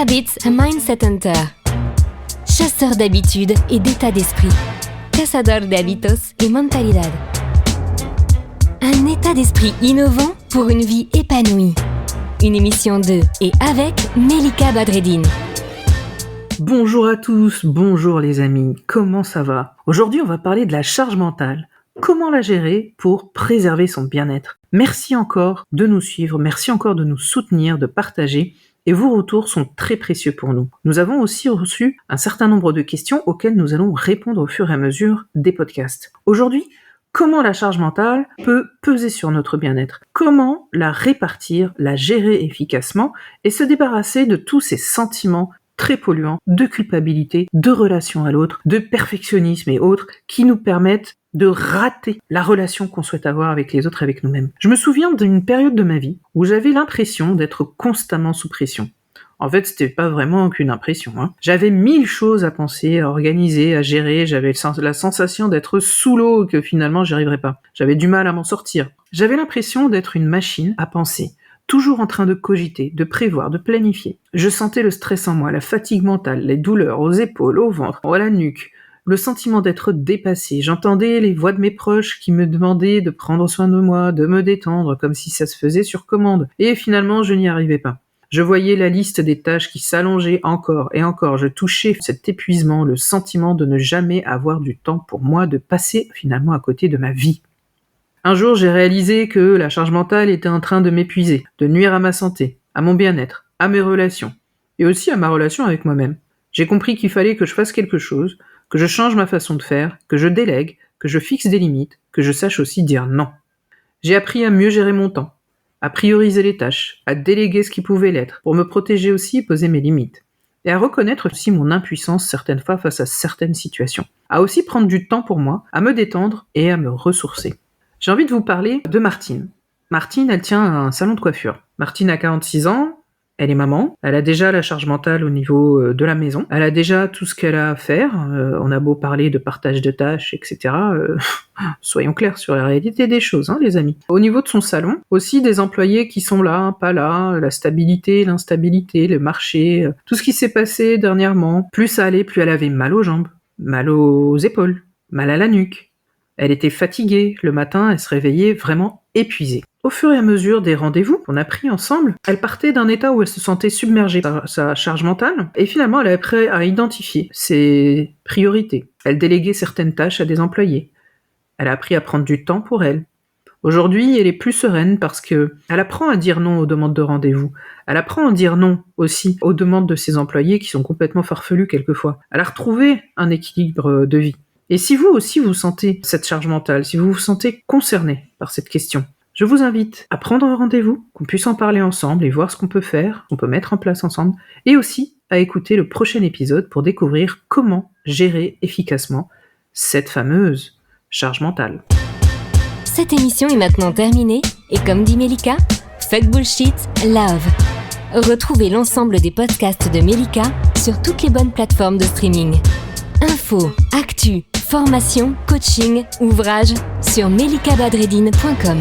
Habits a Mindset Hunter. Chasseur d'habitudes et d'état d'esprit. Cazador de hábitos y mentalidad. Un état d'esprit innovant pour une vie épanouie. Une émission de et avec Melika Badreddine. Bonjour à tous, bonjour les amis, comment ça va ? Aujourd'hui on va parler de la charge mentale. Comment la gérer pour préserver son bien-être ? Merci encore de nous suivre, merci encore de nous soutenir, de partager. Et vos retours sont très précieux pour nous. Nous avons aussi reçu un certain nombre de questions auxquelles nous allons répondre au fur et à mesure des podcasts. Aujourd'hui, comment la charge mentale peut peser sur notre bien-être ? Comment la répartir, la gérer efficacement et se débarrasser de tous ces sentiments très polluants de culpabilité, de relation à l'autre, de perfectionnisme et autres qui nous permettent de rater la relation qu'on souhaite avoir avec les autres et avec nous-mêmes. Je me souviens d'une période de ma vie où j'avais l'impression d'être constamment sous pression. En fait, c'était pas vraiment qu'une impression. J'avais 1000 choses à penser, à organiser, à gérer. J'avais la sensation d'être sous l'eau et que finalement j'y arriverais pas. J'avais du mal à m'en sortir. J'avais l'impression d'être une machine à penser, toujours en train de cogiter, de prévoir, de planifier. Je sentais le stress en moi, la fatigue mentale, les douleurs aux épaules, au ventre, à la nuque, le sentiment d'être dépassé. J'entendais les voix de mes proches qui me demandaient de prendre soin de moi, de me détendre, comme si ça se faisait sur commande. Et finalement, je n'y arrivais pas. Je voyais la liste des tâches qui s'allongeait encore et encore. Je touchais cet épuisement, le sentiment de ne jamais avoir du temps pour moi, de passer finalement à côté de ma vie. Un jour, j'ai réalisé que la charge mentale était en train de m'épuiser, de nuire à ma santé, à mon bien-être, à mes relations, et aussi à ma relation avec moi-même. J'ai compris qu'il fallait que je fasse quelque chose, que je change ma façon de faire, que je délègue, que je fixe des limites, que je sache aussi dire non. J'ai appris à mieux gérer mon temps, à prioriser les tâches, à déléguer ce qui pouvait l'être, pour me protéger aussi et poser mes limites, et à reconnaître aussi mon impuissance certaines fois face à certaines situations, à aussi prendre du temps pour moi, à me détendre et à me ressourcer. J'ai envie de vous parler de Martine. Martine, elle tient un salon de coiffure. Martine a 46 ans, elle est maman, elle a déjà la charge mentale au niveau de la maison, elle a déjà tout ce qu'elle a à faire, on a beau parler de partage de tâches, etc. Soyons clairs sur la réalité des choses, les amis. Au niveau de son salon, aussi des employés qui sont là, pas là, la stabilité, l'instabilité, le marché, tout ce qui s'est passé dernièrement. Plus ça allait, plus elle avait mal aux jambes, mal aux épaules, mal à la nuque. Elle était fatiguée, le matin, elle se réveillait vraiment épuisée. Au fur et à mesure des rendez-vous qu'on a pris ensemble, elle partait d'un état où elle se sentait submergée par sa charge mentale, et finalement elle est prête à identifier ses priorités. Elle déléguait certaines tâches à des employés. Elle a appris à prendre du temps pour elle. Aujourd'hui, elle est plus sereine parce que elle apprend à dire non aux demandes de rendez-vous. Elle apprend à dire non aussi aux demandes de ses employés qui sont complètement farfelus quelquefois. Elle a retrouvé un équilibre de vie. Et si vous aussi vous sentez cette charge mentale, si vous vous sentez concerné par cette question, je vous invite à prendre un rendez-vous, qu'on puisse en parler ensemble et voir ce qu'on peut faire, qu'on peut mettre en place ensemble, et aussi à écouter le prochain épisode pour découvrir comment gérer efficacement cette fameuse charge mentale. Cette émission est maintenant terminée et comme dit Melika, fuck bullshit, love. Retrouvez l'ensemble des podcasts de Melika sur toutes les bonnes plateformes de streaming. Infos, actu, formation, coaching, ouvrages sur melikabadreddine.com.